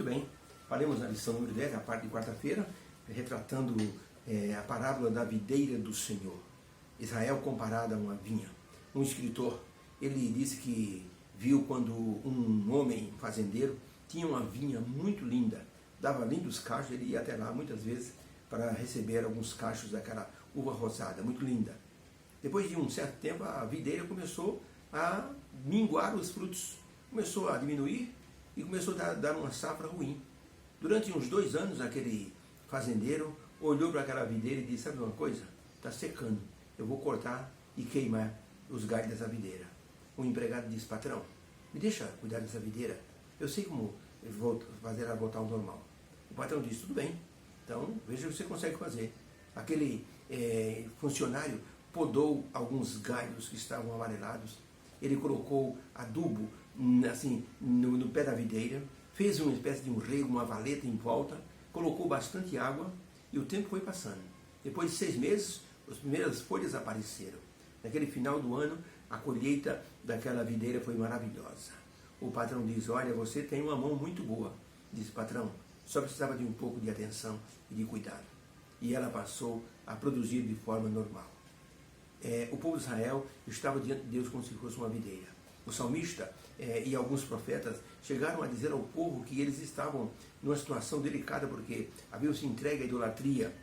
Muito bem, faremos a lição número 10, a parte de quarta-feira, retratando a parábola da videira do Senhor. Israel comparada a uma vinha. Um escritor, ele disse que viu quando um homem fazendeiro tinha uma vinha muito linda, dava lindos cachos, ele ia até lá muitas vezes para receber alguns cachos daquela uva rosada, muito linda. Depois de um certo tempo, a videira começou a minguar os frutos, começou a diminuir e começou a dar uma safra ruim. Durante uns 2 anos, aquele fazendeiro olhou para aquela videira e disse: sabe uma coisa? Está secando, eu vou cortar e queimar os galhos dessa videira. O empregado disse: patrão, me deixa cuidar dessa videira, eu sei como vou fazer ela voltar ao normal. O patrão disse: tudo bem, então veja o que você consegue fazer. Aquele funcionário podou alguns galhos que estavam amarelados, ele colocou adubo assim, no pé da videira, fez uma espécie de um rego, uma valeta em volta, colocou bastante água e o tempo foi passando. Depois de 6 meses, as primeiras folhas apareceram. Naquele final do ano, a colheita daquela videira foi maravilhosa. O patrão diz: olha, você tem uma mão muito boa. Diz: patrão, só precisava de um pouco de atenção e de cuidado. E ela passou a produzir de forma normal. O povo de Israel estava diante de Deus como se fosse uma videira. O salmista e alguns profetas chegaram a dizer ao povo que eles estavam numa situação delicada porque haviam se entregue à idolatria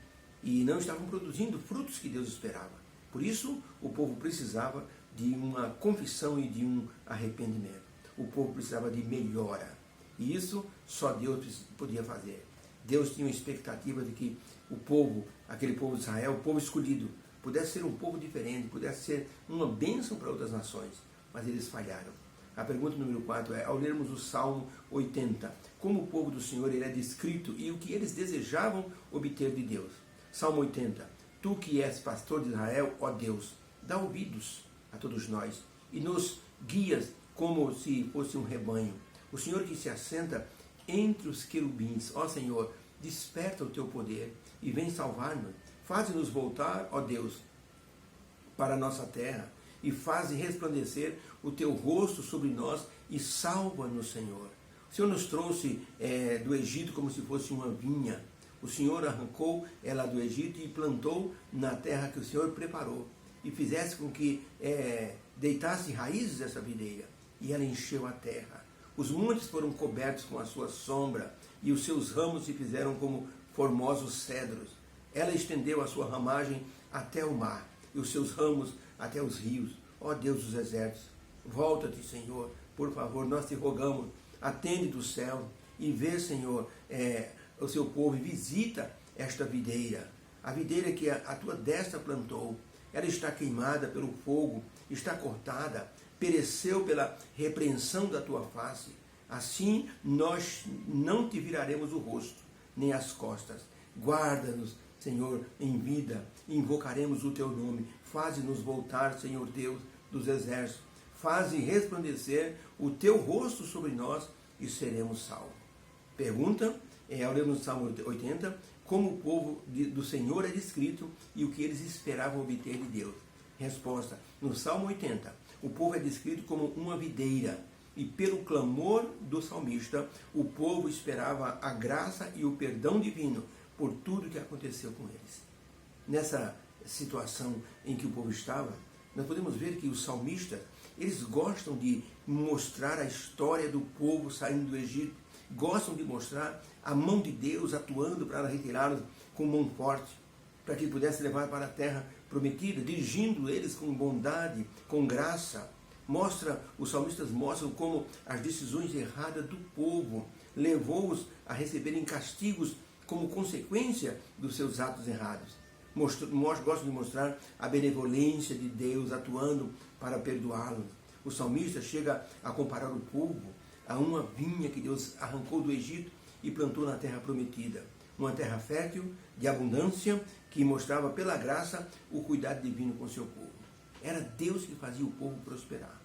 e não estavam produzindo frutos que Deus esperava. Por isso, o povo precisava de uma confissão e de um arrependimento. O povo precisava de melhora. E isso só Deus podia fazer. Deus tinha uma expectativa de que o povo, aquele povo de Israel, o povo escolhido, pudesse ser um povo diferente, pudesse ser uma bênção para outras nações. Mas eles falharam. A pergunta número 4 é, ao lermos o Salmo 80, como o povo do Senhor ele é descrito e o que eles desejavam obter de Deus. Salmo 80, tu que és pastor de Israel, ó Deus, dá ouvidos a todos nós e nos guias como se fosse um rebanho. O Senhor que se assenta entre os querubins, ó Senhor, desperta o teu poder e vem salvar-nos. Faze-nos voltar, ó Deus, para a nossa terra e faze resplandecer o teu rosto sobre nós e salva-nos, Senhor. O Senhor nos trouxe do Egito como se fosse uma vinha. O Senhor arrancou ela do Egito e plantou na terra que o Senhor preparou e fizesse com que deitasse raízes essa videira e ela encheu a terra. Os montes foram cobertos com a sua sombra e os seus ramos se fizeram como formosos cedros. Ela estendeu a sua ramagem até o mar e os seus ramos até os rios. Ó Deus dos exércitos, volta-te, Senhor, por favor, nós te rogamos, atende do céu e vê, Senhor, o seu povo e visita esta videira, a videira que a tua destra plantou. Ela está queimada pelo fogo, está cortada, pereceu pela repreensão da tua face. Assim nós não te viraremos o rosto, nem as costas. Guarda-nos, Senhor, em vida, invocaremos o teu nome. Faze-nos voltar, Senhor Deus dos exércitos. Faze resplandecer o teu rosto sobre nós e seremos salvos. Pergunta, ao ler no Salmo 80, como o povo do Senhor é descrito e o que eles esperavam obter de Deus. Resposta, no Salmo 80, o povo é descrito como uma videira e pelo clamor do salmista, o povo esperava a graça e o perdão divino por tudo que aconteceu com eles. Nessa situação em que o povo estava, nós podemos ver que os salmistas, eles gostam de mostrar a história do povo saindo do Egito, gostam de mostrar a mão de Deus atuando para retirá-los com mão forte, para que ele pudesse levar para a terra prometida, dirigindo eles com bondade, com graça. Os salmistas mostram como as decisões erradas do povo levou-os a receberem castigos como consequência dos seus atos errados. Gostam de mostrar a benevolência de Deus atuando para perdoá-los. O salmista chega a comparar o povo a uma vinha que Deus arrancou do Egito e plantou na terra prometida. Uma terra fértil, de abundância, que mostrava pela graça o cuidado divino com seu povo. Era Deus que fazia o povo prosperar.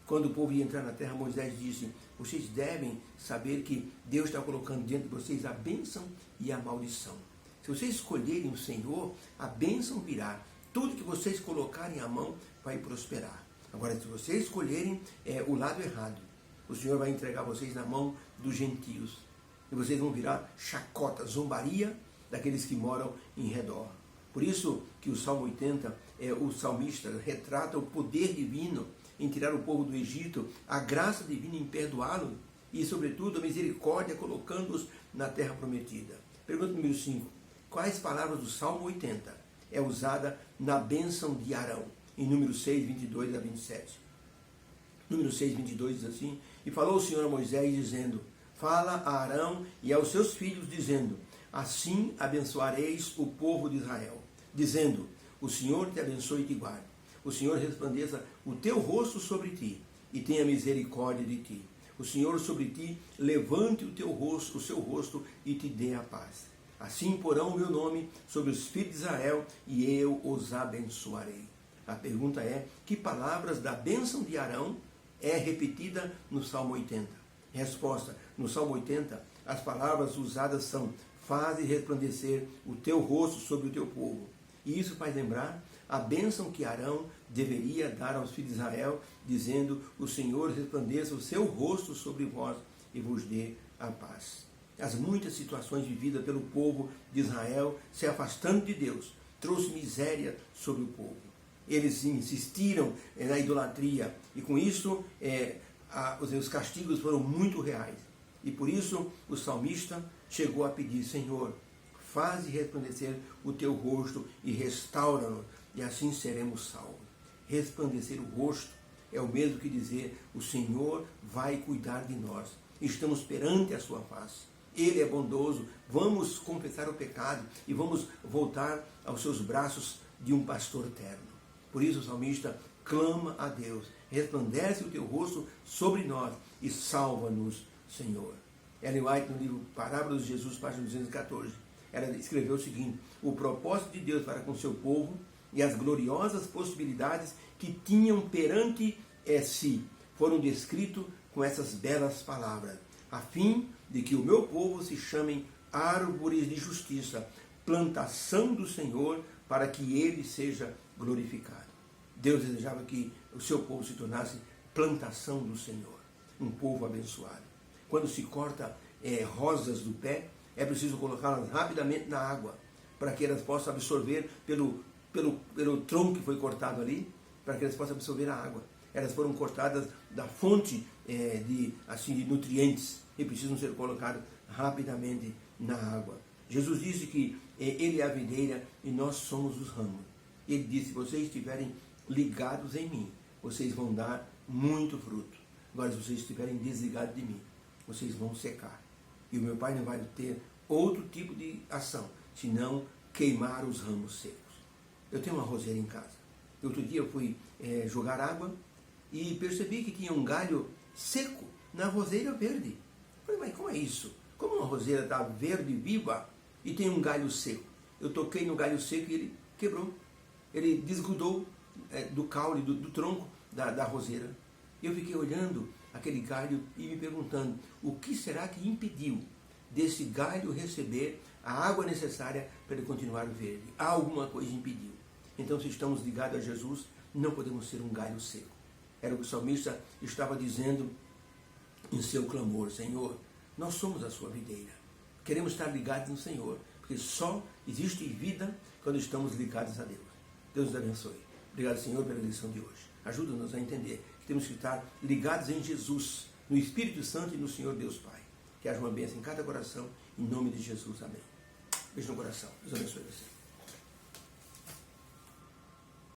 Quando o povo ia entrar na terra, Moisés disse: vocês devem saber que Deus está colocando diante de vocês a bênção e a maldição. Se vocês escolherem o Senhor, a bênção virá. Tudo que vocês colocarem à mão vai prosperar. Agora, se vocês escolherem o lado errado, o Senhor vai entregar vocês na mão dos gentios. e vocês vão virar chacota, zombaria daqueles que moram em redor. Por isso que o Salmo 80, o salmista retrata o poder divino em tirar o povo do Egito, a graça divina em perdoá-lo e, sobretudo, a misericórdia colocando-os na terra prometida. Pergunta número 5. Quais palavras do Salmo 80 é usada na bênção de Arão? Em número 6, 22 a 27. Número 6, 22 diz assim: E falou o Senhor a Moisés, dizendo: Fala a Arão e aos seus filhos, dizendo: Assim abençoareis o povo de Israel, dizendo: O Senhor te abençoe e te guarde. O Senhor resplandeça o teu rosto sobre ti e tenha misericórdia de ti. O Senhor sobre ti levante o seu rosto e te dê a paz. Assim porão o meu nome sobre os filhos de Israel e eu os abençoarei. A pergunta é: que palavras da bênção de Arão é repetida no Salmo 80? Resposta: no Salmo 80, as palavras usadas são: faze resplandecer o teu rosto sobre o teu povo. E isso faz lembrar a bênção que Arão deveria dar aos filhos de Israel, dizendo: o Senhor resplandeça o seu rosto sobre vós e vos dê a paz. As muitas situações vividas pelo povo de Israel se afastando de Deus trouxe miséria sobre o povo. Eles insistiram na idolatria e com isso os castigos foram muito reais. E por isso o salmista chegou a pedir: Senhor, faze resplandecer o teu rosto e restaura-nos, e assim seremos salvos. Resplandecer o rosto é o mesmo que dizer: o Senhor vai cuidar de nós. Estamos perante a sua face. Ele é bondoso. Vamos confessar o pecado e vamos voltar aos seus braços de um pastor eterno. Por isso o salmista clama a Deus: resplandece o teu rosto sobre nós e salva-nos, Senhor. Ellen White, no livro Parábolas de Jesus, página 214, ela escreveu o seguinte: o propósito de Deus para com seu povo e as gloriosas possibilidades que tinham perante si foram descritos com essas belas palavras, a fim de que o meu povo se chamem árvores de justiça, plantação do Senhor, para que ele seja glorificado. Deus desejava que o seu povo se tornasse plantação do Senhor, um povo abençoado. Quando se corta rosas do pé, é preciso colocá-las rapidamente na água, para que elas possam absorver pelo tronco que foi cortado ali, para que elas possam absorver a água. Elas foram cortadas da fonte de nutrientes e precisam ser colocadas rapidamente na água. Jesus disse que Ele é a videira e nós somos os ramos. Ele disse: se vocês estiverem ligados em mim, vocês vão dar muito fruto. Agora, se vocês estiverem desligados de mim, vocês vão secar. E o meu Pai não vai ter outro tipo de ação, senão queimar os ramos secos. Eu tenho uma roseira em casa. Outro dia eu fui jogar água e percebi que tinha um galho seco na roseira verde. Eu falei: mas como é isso? Como uma roseira está verde, viva, e tem um galho seco? Eu toquei no galho seco e ele quebrou. Ele desgrudou do caule, do tronco da roseira. E eu fiquei olhando aquele galho e me perguntando: o que será que impediu desse galho receber a água necessária para ele continuar verde? Há alguma coisa impediu. Então, se estamos ligados a Jesus, não podemos ser um galho seco. Era o que o salmista estava dizendo em seu clamor: Senhor, nós somos a sua videira. Queremos estar ligados no Senhor, porque só existe vida quando estamos ligados a Deus. Deus nos abençoe. Obrigado, Senhor, pela lição de hoje. Ajuda-nos a entender que temos que estar ligados em Jesus, no Espírito Santo e no Senhor Deus Pai. Que haja uma bênção em cada coração, em nome de Jesus. Amém. Beijo no coração. Deus abençoe você.